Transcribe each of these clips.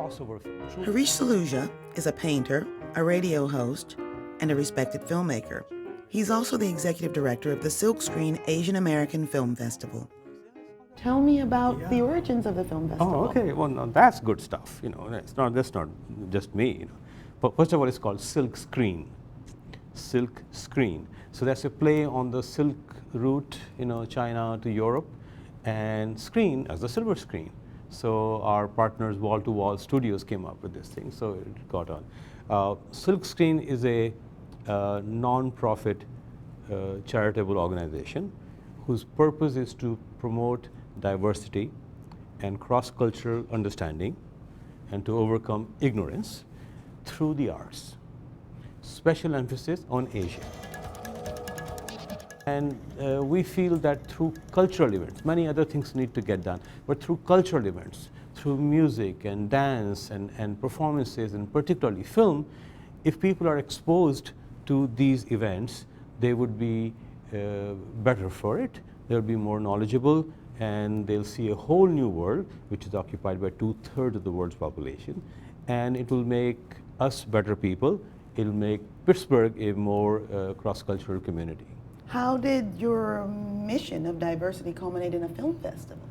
crossover film. Harish Saluja is a painter, a radio host, and a respected filmmaker. He's also the executive director of the Silkscreen Asian American Film Festival. Tell me about the origins of the film festival. Oh, okay. Well, now that's good stuff. That's not just me. But first of all, it's called Silk Screen. Silk Screen. So that's a play on the silk route, China to Europe, and screen as the silver screen. So our partners, Wall to Wall Studios, came up with this thing. So it got on. Silk Screen is a non-profit charitable organization whose purpose is to promote diversity and cross-cultural understanding and to overcome ignorance through the arts. Special emphasis on Asia. And we feel that through cultural events, many other things need to get done, but through cultural events, through music and dance and performances, and particularly film, if people are exposed to these events, they would be better for it, they'll be more knowledgeable, and they'll see a whole new world, which is occupied by 2/3 of the world's population, and it will make us better people. It'll make Pittsburgh a more cross-cultural community. How did your mission of diversity culminate in a film festival?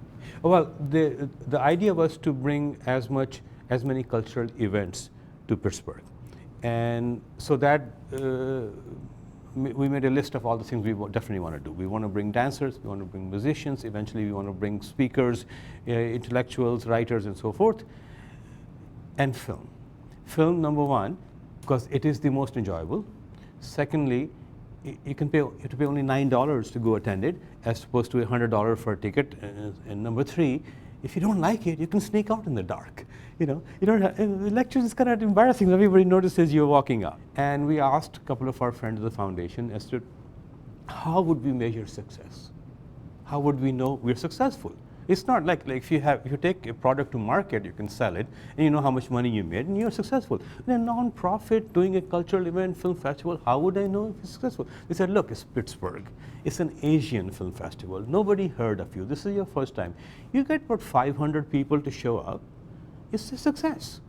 Well, the idea was to bring as many cultural events to Pittsburgh, and so that we made a list of all the things we definitely want to do. We want to bring dancers, we want to bring musicians, eventually we want to bring speakers, intellectuals, writers, and so forth, and film. Film, number one, because it is the most enjoyable. Secondly, you have to pay only $9 to go attend it, as opposed to $100 for a ticket. And number three, if you don't like it, you can sneak out in the dark. You don't have, the lectures is kind of embarrassing. Everybody notices you're walking out. And we asked a couple of our friends of the foundation as to how would we measure success? How would we know we're successful? It's not like if you take a product to market, you can sell it, and you know how much money you made, and you're successful. In a non-profit, doing a cultural event, film festival, how would I know if it's successful? They said, look, it's Pittsburgh. It's an Asian film festival. Nobody heard of you. This is your first time. You get about 500 people to show up. It's a success.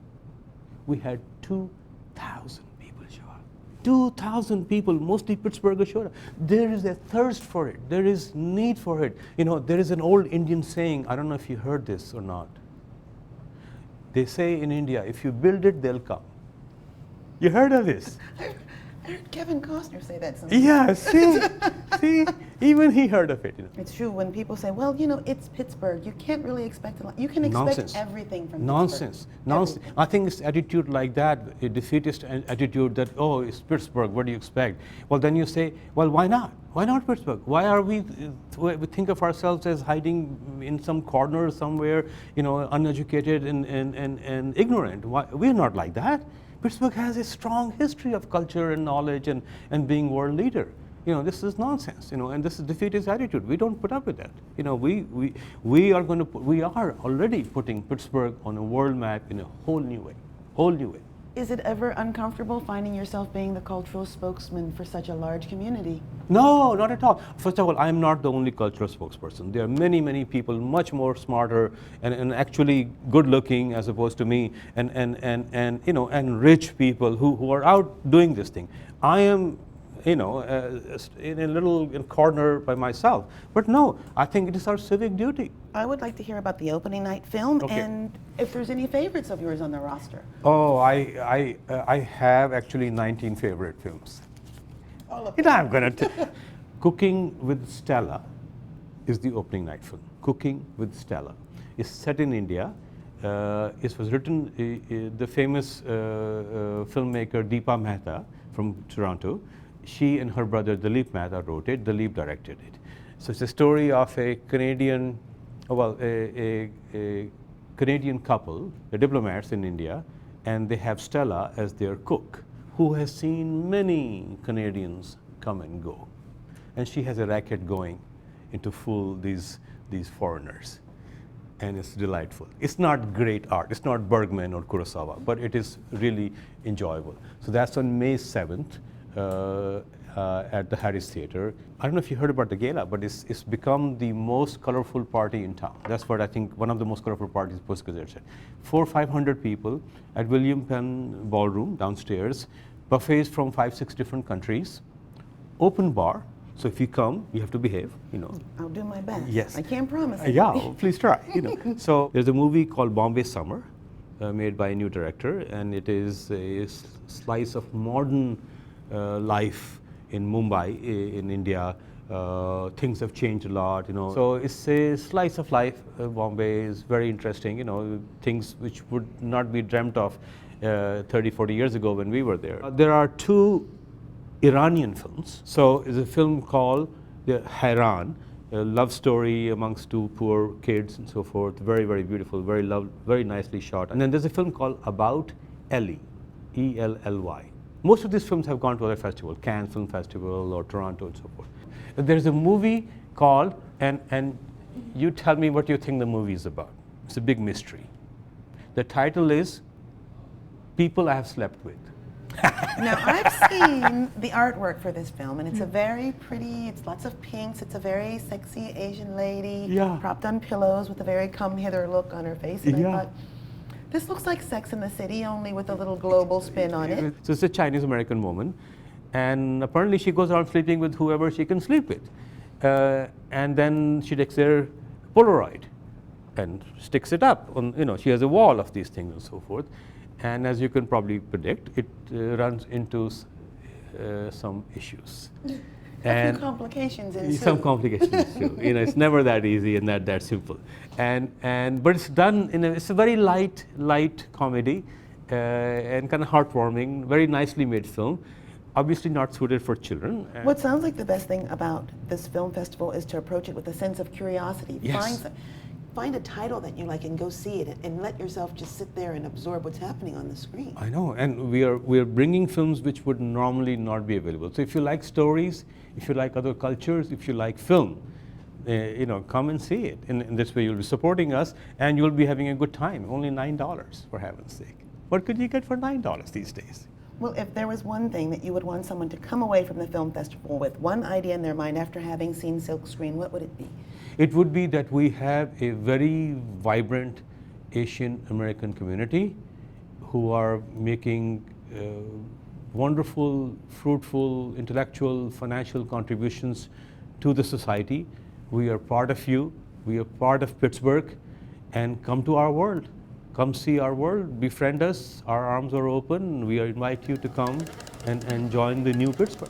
We had 2,000 people show up. 2,000 people, mostly Pittsburghers, showed up. There is a thirst for it. There is need for it. There is an old Indian saying, I don't know if you heard this or not. They say in India, if you build it, they'll come. You heard of this? I heard Kevin Costner say that sometimes. Yeah, see, even he heard of it. It's true when people say, well, it's Pittsburgh. You can't really expect a lot. You can expect Nonsense. Everything from Nonsense. Pittsburgh. Nonsense. Everything. I think it's attitude like that, a defeatist attitude that, oh, it's Pittsburgh, what do you expect? Well, then you say, well, why not? Why not Pittsburgh? Why are we think of ourselves as hiding in some corner somewhere, uneducated and ignorant? We're not like that. Pittsburgh has a strong history of culture and knowledge and being world leader. This is nonsense, and this is defeatist attitude. We don't put up with that. We are already putting Pittsburgh on a world map in a whole new way. Is it ever uncomfortable finding yourself being the cultural spokesman for such a large community? No, not at all. First of all, I'm not the only cultural spokesperson. There are many, many people much more smarter and actually good looking as opposed to me and rich people who are out doing this thing. I am in a little corner by myself. But no, I think it is our civic duty. I would like to hear about the opening night film, Okay. and if there's any favorites of yours on the roster. Oh, I have actually 19 favorite films. All of I'm going to Cooking with Stella is the opening night film. Cooking with Stella. It's set in India. It was written, the famous filmmaker Deepa Mehta from Toronto. She and her brother Dilip Mehta wrote it. Dilip directed it. So it's a story of a Canadian, a Canadian couple, the diplomats in India, and they have Stella as their cook, who has seen many Canadians come and go. And she has a racket going to fool these foreigners. And it's delightful. It's not great art. It's not Bergman or Kurosawa, but it is really enjoyable. So that's on May 7th at the Harish Theatre. I don't know if you heard about the gala, but it's become the most colorful party in town. That's what I think, one of the most colorful parties postgazette said. 400-500 people at William Penn Ballroom downstairs, buffets from 5-6 different countries, open bar. So if you come, you have to behave, you know. I'll do my best. Yes. I can't promise it. Yeah, well, please try, you know. So there's a movie called Bombay Summer, made by a new director, and it is a slice of modern life in Mumbai, in India. Things have changed a lot, you know. So it's a slice of life. Bombay is very interesting, you know, things which would not be dreamt of 30-40 years ago when we were there. There are two Iranian films. So there's a film called The Hayran, a love story amongst two poor kids and so forth. Very, very beautiful, very nicely shot. And then there's a film called About Ellie, E-L-L-Y. Most of these films have gone to other festivals, Cannes Film Festival or Toronto and so forth. There's a movie called, and you tell me what you think the movie is about. It's a big mystery. The title is People I Have Slept With. Now, I've seen the artwork for this film, and it's a very pretty, it's lots of pinks, it's a very sexy Asian lady, propped on pillows with a very come-hither look on her face. And I thought, this looks like Sex in the City, only with a little global spin on it. So it's a Chinese-American woman, and apparently she goes around sleeping with whoever she can sleep with. And then she takes their Polaroid and sticks it up on, you know, she has a wall of these things and so forth. And as you can probably predict, it runs into some issues. And some complications ensue. Some complications ensue. You know, it's never that easy and that simple. But it's done in it's a very light comedy and kind of heartwarming, very nicely made film. Obviously not suited for children. What sounds like the best thing about this film festival is to approach it with a sense of curiosity. Yes. Find a title that you like and go see it, and let yourself just sit there and absorb what's happening on the screen. I know, and we are bringing films which would normally not be available. So if you like stories, if you like other cultures, if you like film, you know, come and see it. In this way, you'll be supporting us, and you'll be having a good time. Only $9, for heaven's sake. What could you get for $9 these days? Well, if there was one thing that you would want someone to come away from the film festival with, one idea in their mind after having seen Silkscreen, what would it be? It would be that we have a very vibrant Asian American community who are making wonderful, fruitful, intellectual, financial contributions to the society. We are part of you, we are part of Pittsburgh, and come to our world. Come see our world, befriend us, our arms are open, we invite you to come and join the new Pittsburgh.